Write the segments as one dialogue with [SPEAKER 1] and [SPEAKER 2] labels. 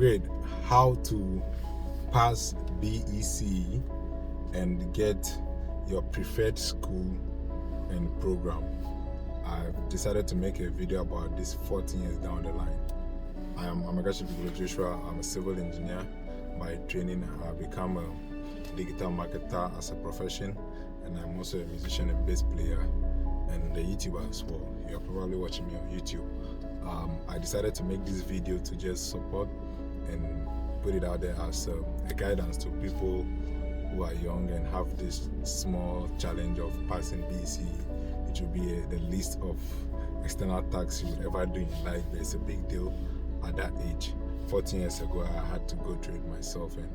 [SPEAKER 1] grade how to pass B.E.C.E and get your preferred school and program. I've decided to make a video about this 14 years down the line. I'm Joshua. I'm a civil engineer by training. I've become a digital marketer as a profession, and I'm also a musician and bass player and a YouTuber as well. You're probably watching me on YouTube. I decided to make this video to just support and put it out there as a guidance to people who are young and have this small challenge of passing B.E.C.E. It will be the least of external tasks you would ever do in life, but it's a big deal at that age. 14 years ago, I had to go through it myself, and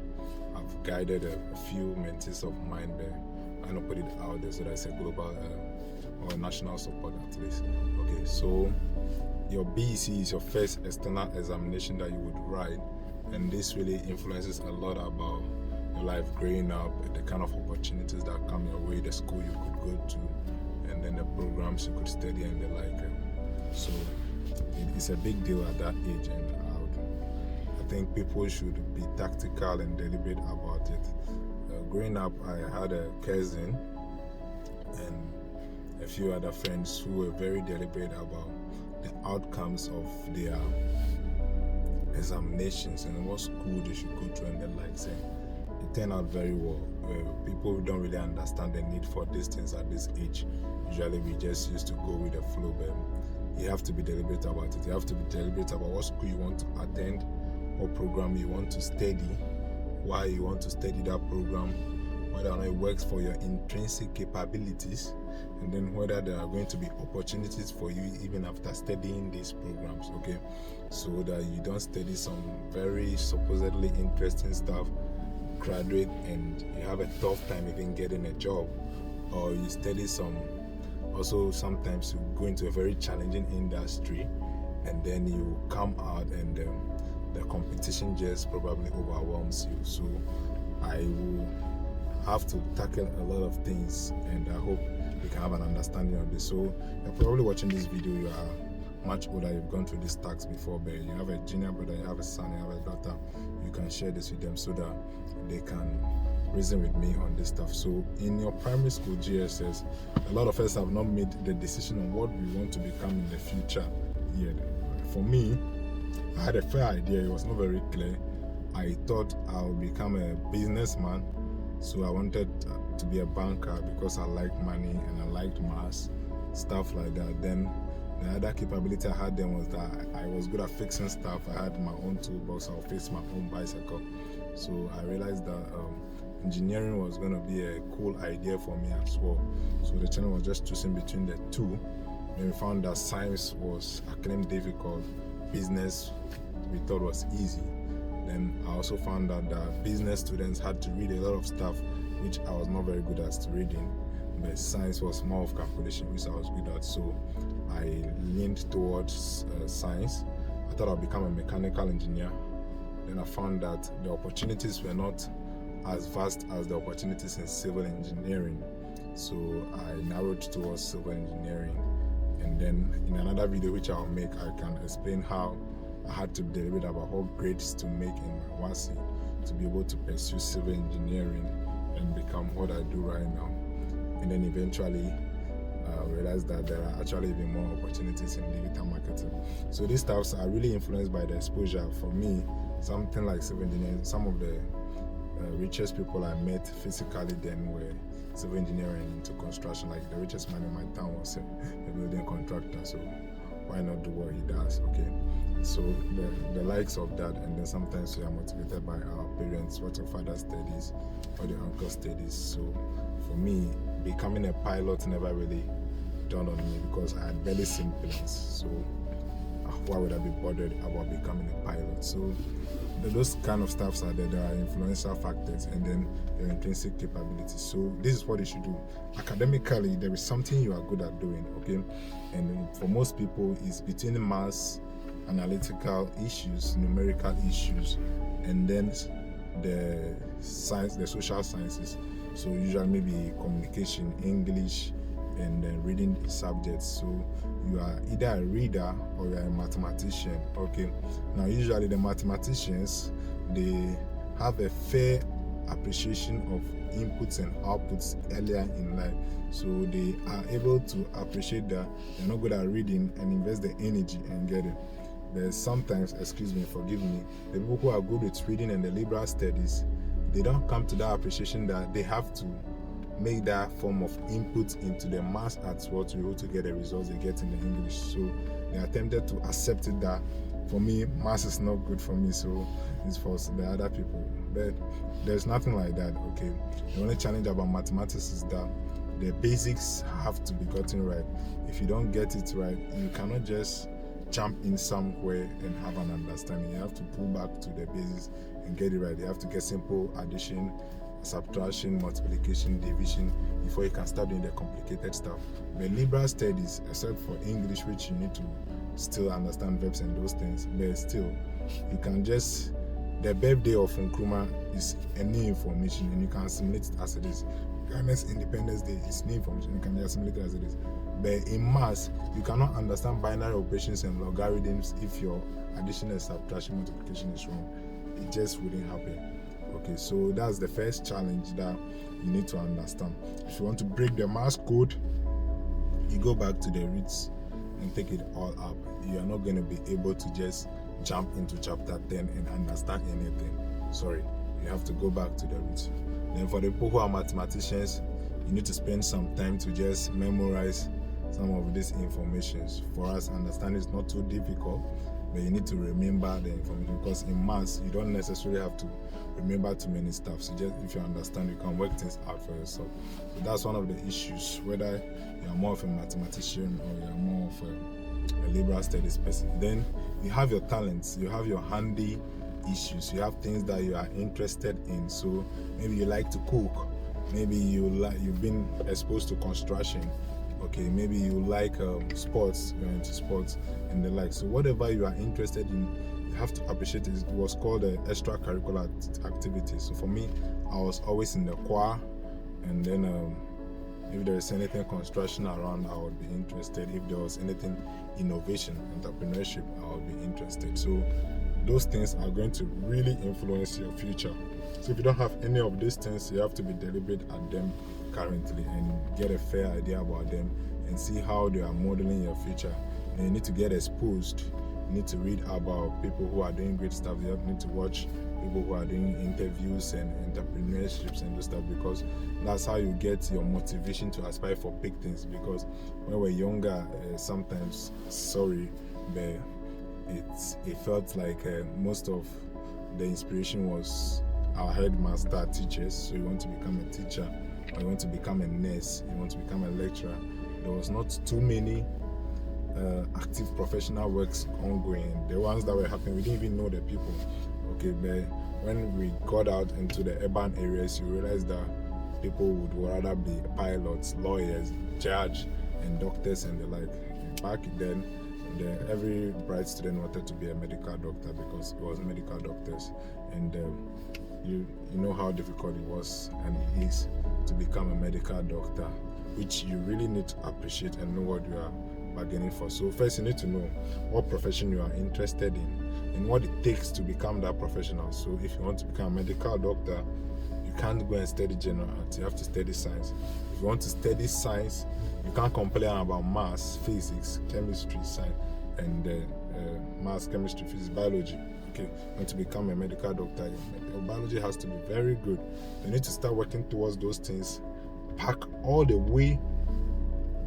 [SPEAKER 1] I've guided a few mentees of mine there. I'm gonna put it out there so that it's a global or national support at least. Okay, so your B.E.C.E is your first external examination that you would write, and this really influences a lot about your life growing up, the kind of opportunities that come your way, the school you could go to, and then the programs you could study and the like. So it's a big deal at that age, and I think people should be tactical and deliberate about it. Growing up, I had a cousin and a few other friends who were very deliberate about the outcomes of their examinations and what school they should go to and the like. And it turned out very well. People don't really understand the need for these things at this age. Usually we just used to go with the flow, but you have to be deliberate about it. You have to be deliberate about what school you want to attend, what program you want to study, why you want to study that program, whether or not it works for your intrinsic capabilities, and then whether there are going to be opportunities for you even after studying these programs, okay? So that you don't study some very supposedly interesting stuff, graduate, and you have a tough time even getting a job, or you study some, also sometimes you go into a very challenging industry and then you come out and the competition just probably overwhelms you. So I will have to tackle a lot of things, and I hope you can have an understanding of this. So you're probably watching this video, you are much older, you've gone through these tasks before, but you have a junior brother, you have a son, you have a daughter, you can share this with them so that they can reason with me on this stuff. So in your primary school GSS, a lot of us have not made the decision on what we want to become in the future yet. For me, I had a fair idea, it was not very clear. I thought I would become a businessman, so I wanted to be a banker because I liked money and I liked maths, stuff like that. Then the other capability I had then was that I was good at fixing stuff. I had my own toolbox, I would fix my own bicycle. So I realized that engineering was going to be a cool idea for me as well. So the channel was just choosing between the two. Then we found that science was acclaimed difficult, business we thought was easy. Then I also found out that business students had to read a lot of stuff which I was not very good at reading, but science was more of calculation, which I was good at. So I leaned towards science. I thought I'd become a mechanical engineer. Then I found that the opportunities were not as vast as the opportunities in civil engineering. So I narrowed towards civil engineering. And then in another video which I'll make, I can explain how I had to deliberate about what grades to make in my WASI to be able to pursue civil engineering and become what I do right now. And then eventually realized that there are actually even more opportunities in digital marketing. So these stuffs are really influenced by the exposure. For me, something like civil engineering, some of the richest people I met physically then were civil engineering into construction. Like the richest man in my town was a building contractor, so why not do what he does, okay? So the likes of that, and then sometimes we are motivated by our parents, what your father studies, what your uncle studies. So for me, becoming a pilot never really dawned on me because I had barely seen planes. So why would I be bothered about becoming a pilot? So those kind of stuffs are there. There are influential factors, and then your intrinsic capabilities. So this is what you should do. Academically, there is something you are good at doing, okay? And for most people, it's between maths, analytical issues, numerical issues, and then the science, the social sciences. So usually maybe communication, English, and reading subjects. So you are either a reader or you are a mathematician. Okay, now usually the mathematicians, they have a fair appreciation of inputs and outputs earlier in life, so they are able to appreciate that they're not good at reading and invest the energy and get it. There's sometimes, forgive me, the people who are good with reading and the liberal studies, they don't come to that appreciation that they have to make that form of input into the maths at what we able to get the results they get in the English. So they attempted to accept it that for me, maths is not good for me, so it's for the other people. But there's nothing like that, okay? The only challenge about mathematics is that the basics have to be gotten right. If you don't get it right, you cannot just jump in somewhere and have an understanding. You have to pull back to the basics and get it right. You have to get simple addition, subtraction, multiplication, division before you can start doing the complicated stuff. But liberal studies, except for English, which you need to still understand verbs and those things, but still you can just, the birthday of Nkrumah is a new information and you can assimilate it as it is. Ghana's Independence Day is new information, you can assimilate it as it is. But in maths, you cannot understand binary operations and logarithms if your addition and subtraction multiplication is wrong. It just wouldn't happen. Okay, so that's the first challenge that you need to understand. If you want to break the maths code, you go back to the roots and take it all up. You are not going to be able to just jump into chapter 10 and understand anything. Sorry, you have to go back to the roots. Then for the people who are mathematicians, you need to spend some time to just memorize some of these informations. For us, understanding is not too difficult, but you need to remember the information, because in maths you don't necessarily have to remember too many stuff. So just if you understand, you can work things out for yourself. So that's one of the issues, whether you are more of a mathematician or you are more of a liberal studies person. Then you have your talents, you have your handy issues, you have things that you are interested in. So maybe you like to cook, maybe you've been exposed to construction, okay, maybe you like sports, you're into sports and the like. So whatever you are interested in, you have to appreciate it. It was called extracurricular activities. So for me, I was always in the choir, and then if there is anything construction around, I would be interested. If there was anything innovation, entrepreneurship, I would be interested. So those things are going to really influence your future. So if you don't have any of these things, you have to be deliberate at them currently and get a fair idea about them and see how they are modeling your future. And you need to get exposed. You need to read about people who are doing great stuff. You need to watch people who are doing interviews and entrepreneurships and those stuff, because that's how you get your motivation to aspire for big things. Because when we're younger, sometimes, but it felt like most of the inspiration was our headmaster, teachers. So you want to become a teacher, or you want to become a nurse, you want to become a lecturer. There was not too many active professional works ongoing. The ones that were happening, we didn't even know the people. Okay, but when we got out into the urban areas, you realize that people would rather be pilots, lawyers, judge, and doctors and the like. Back then, every bright student wanted to be a medical doctor because it was medical doctors, and you know how difficult it was and it is to become a medical doctor, which you really need to appreciate and know what you are bargaining for. So first you need to know what profession you are interested in and what it takes to become that professional. So if you want to become a medical doctor, you can't go and study general arts, you have to study science. If you want to study science, you can't complain about maths, physics, chemistry, science, and maths, chemistry, physics, biology. Okay, you want to become a medical doctor, your biology has to be very good. You need to start working towards those things, pack all the way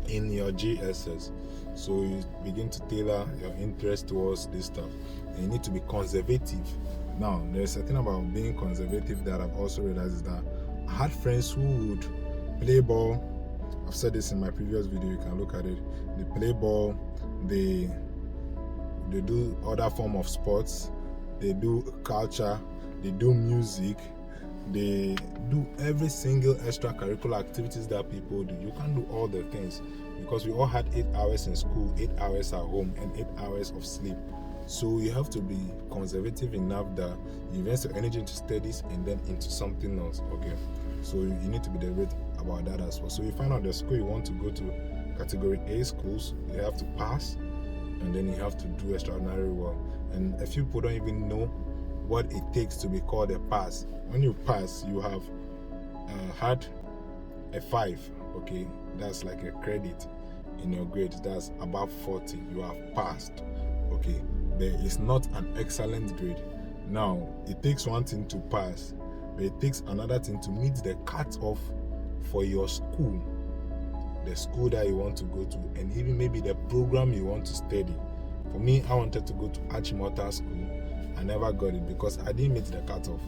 [SPEAKER 1] in your GSS. So you begin to tailor your interest towards this stuff. And you need to be conservative. Now, there's a thing about being conservative that I've also realized is that I had friends who would play ball. I've said this in my previous video, you can look at it. They play ball, they do other form of sports, they do culture, they do music, they do every single extracurricular activities that people do. You can't do all the things because we all had 8 hours in school, 8 hours at home, and 8 hours of sleep. So you have to be conservative enough that you invest your energy into studies and then into something else. Okay, so you need to be deliberate about that as well. So you find out the school you want to go to, category A schools, you have to pass, and then you have to do extraordinary well. And a few people don't even know what it takes to be called a pass. When you pass, you have had a 5, okay? That's like a credit in your grade. That's above 40. You have passed, okay? There is not an excellent grade. Now, it takes one thing to pass, but it takes another thing to meet the cutoff for your school, the school that you want to go to, and even maybe the program you want to study. For me, I wanted to go to Achimota School. I never got it because I didn't meet the cutoff.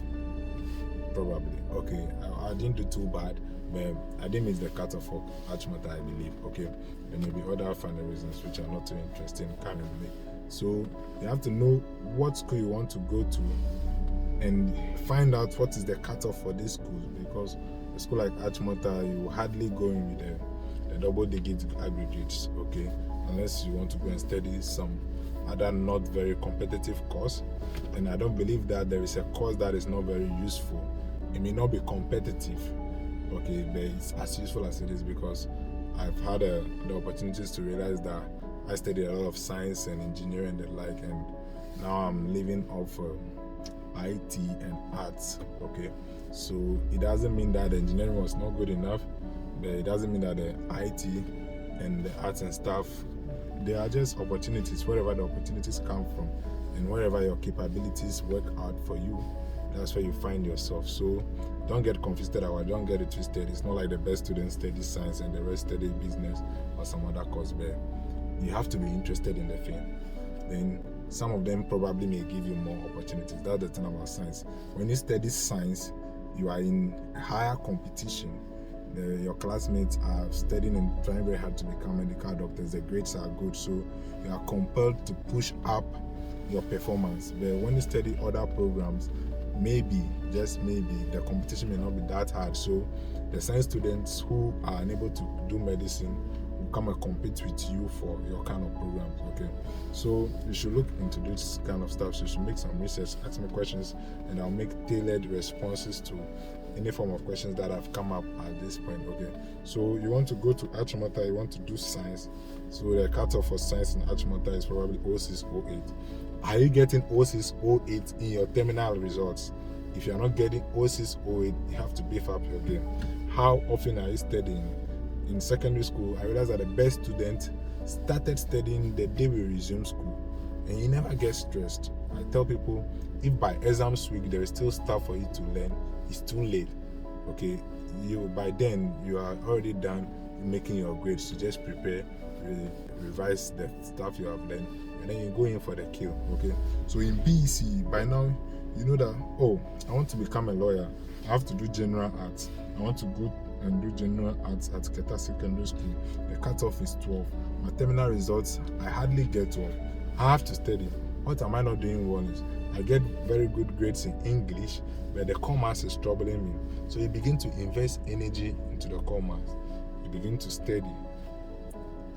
[SPEAKER 1] Probably, okay. I didn't do too bad, but I didn't meet the cutoff for Achimota, I believe. Okay, there may be other final reasons which are not too interesting currently. So you have to know what school you want to go to and find out what is the cutoff for these schools, because a school like Achimota, you hardly go in with the double-digit aggregates, okay, unless you want to go and study some other not very competitive course. And I don't believe that there is a course that is not very useful. It may not be competitive, okay, but it's as useful as it is, because I've had the opportunities to realize that I studied a lot of science and engineering and the like, and now I'm living off IT and arts, okay. So it doesn't mean that the engineering was not good enough, but it doesn't mean that the IT and the arts and stuff, they are just opportunities. Wherever the opportunities come from and wherever your capabilities work out for you, that's where you find yourself. So don't get confused about, don't get it twisted. It's not like the best students study science and the rest study business or some other course, but you have to be interested in the thing. Then some of them probably may give you more opportunities. That's the thing about science. When you study science, you are in higher competition. Your classmates are studying and trying very hard to become medical doctors. The grades are good, so you are compelled to push up your performance. But when you study other programs, maybe, just maybe, the competition may not be that hard. So the science students who are unable to do medicine will come and compete with you for your kind of programs, okay? So you should look into this kind of stuff. So you should make some research, ask me questions, and I'll make tailored responses to any form of questions that have come up at this point, okay? So you want to go to Achimota, you want to do science. So the cutoff for science in Achimota is probably 0608. Are you getting 0608 in your terminal results? If you're not getting 0608, you have to beef up your game. How often are you studying? In secondary school, I realized that the best student started studying the day we resume school, and you never get stressed. I tell people, if by exams week there is still stuff for you to learn, it's too late, okay? By then you are already done making your grades. So just prepare, revise the stuff you have learned, and then you go in for the kill, okay? So in B.E.C.E, by now you know that, oh, I want to become a lawyer, I have to do general arts. I want to go and do general arts at Keta Secondary School. The cutoff is 12. My terminal results, I hardly get 12. I have to study. What am I not doing well is I get very good grades in English, but the commerce is troubling me. So you begin to invest energy into the commerce. You begin to study.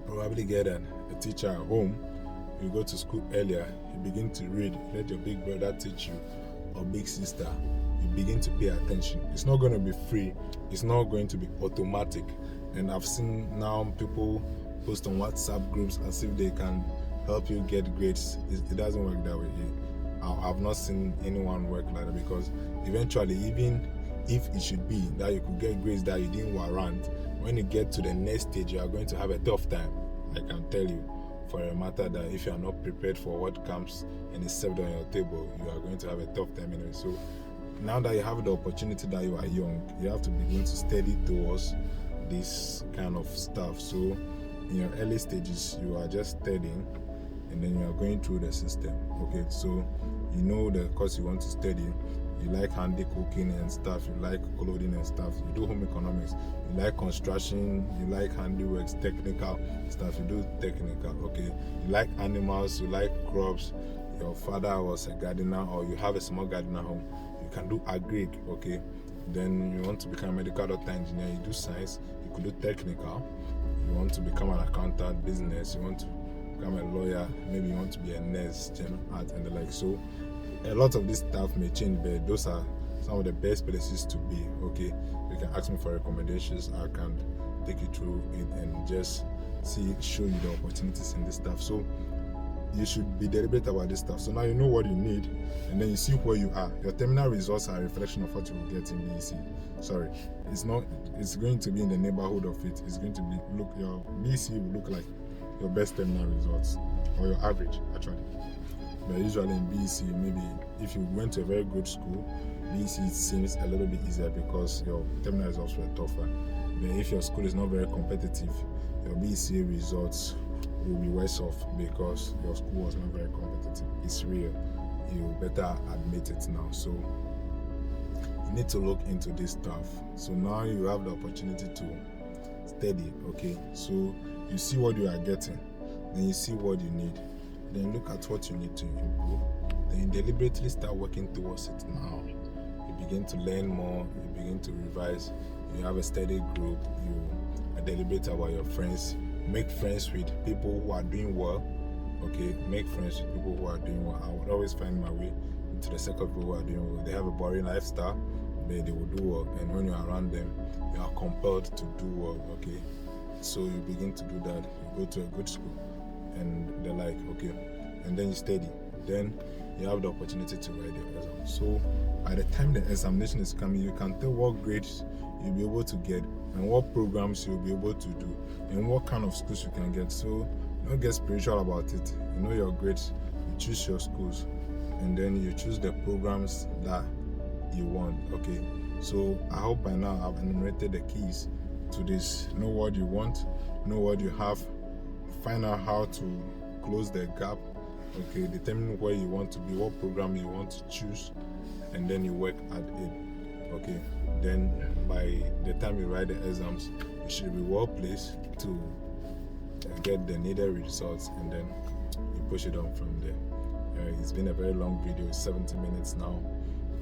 [SPEAKER 1] Probably get a teacher at home. You go to school earlier. You begin to read. Let your big brother teach you, or big sister. You begin to pay attention. It's not going to be free. It's not going to be automatic. And I've seen now people post on WhatsApp groups as if they can help you get grades. It doesn't work that way. I've not seen anyone work like that, because eventually, even if it should be that you could get grades that you didn't warrant, when you get to the next stage, you are going to have a tough time. I can tell you for a matter that if you are not prepared for what comes and is served on your table, you are going to have a tough time anyway. So now that you have the opportunity that you are young, you have to begin to study towards this kind of stuff. So in your early stages, you are just studying, and then you are going through the system, okay? So you know the course you want to study. You like handy cooking and stuff, you like clothing and stuff, you do home economics, you like construction, you like handiworks, technical stuff, you do technical, okay? You like animals, you like crops, your father was a gardener, or you have a small garden at home, you can do agri, okay? Then you want to become a medical doctor, engineer, you do science, you could do technical. You want to become an accountant, business, you want to become a lawyer, maybe you want to be a nurse, general art and the like. So a lot of this stuff may change, but those are some of the best places to be. Okay, you can ask me for recommendations. I can take you through it and just show you the opportunities in this stuff. So you should be deliberate about this stuff. So now you know what you need, and then you see where you are. Your terminal results are a reflection of what you will get in B.E.C.E. Sorry, it's not. It's going to be in the neighborhood of it. It's going to be your B.E.C.E. will look like your best terminal results, or your average actually. But usually in B.E.C.E, maybe if you went to a very good school, B.E.C.E seems a little bit easier because your terminal results were tougher. But if your school is not very competitive, your B.E.C.E results will be worse off because your school was not very competitive. It's real. You better admit it now. So you need to look into this stuff. So now you have the opportunity to study. Okay, so you see what you are getting, then you see what you need, then look at what you need to improve, then you deliberately start working towards it now. You begin to learn more, you begin to revise, you have a steady group, you are deliberate about your friends. Make friends with people who are doing well. Okay, make friends with people who are doing well. I would always find my way into the circle of people who are doing well. They have a boring lifestyle, but they will do well. And when you're around them, you are compelled to do well. Okay, so you begin to do that. You go to a good school, and they're like, okay, and then you study. Then you have the opportunity to write your exam. So by the time the examination is coming, you can tell what grades you'll be able to get and what programs you'll be able to do and what kind of schools you can get. So don't get spiritual about it. You know your grades, you choose your schools, and then you choose the programs that you want. Okay, so I hope by now I've enumerated the keys to this. Know what you want, know what you have, find out how to close the gap. Okay, determine where you want to be, what program you want to choose, and then you work at it. Okay, then by the time you write the exams, you should be well placed to get the needed results, and then you push it on from there. It's been a very long video, 70 minutes now,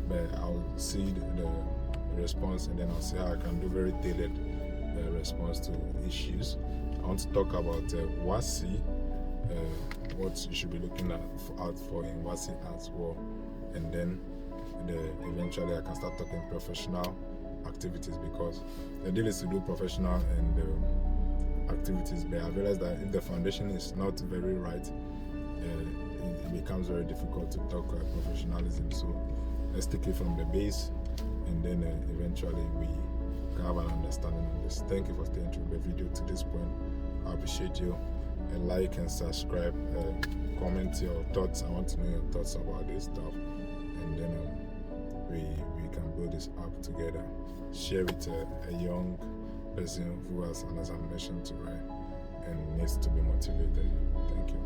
[SPEAKER 1] but I'll see the response, and then I'll see how I can do very tailored response to issues. I want to talk about B.E.C.E, what you should be looking out for in B.E.C.E as well, and then eventually I can start talking professional activities, because the deal is to do professional and activities, but I realized that if the foundation is not very right, it becomes very difficult to talk professionalism. So let's take it from the base, and then eventually we can have an understanding of this. Thank you for staying through the video to this point. I appreciate you. Like and subscribe, comment your thoughts. I want to know your thoughts about this stuff, and then we can build this up together. Share with a young person who has an examination to write and needs to be motivated. Thank you.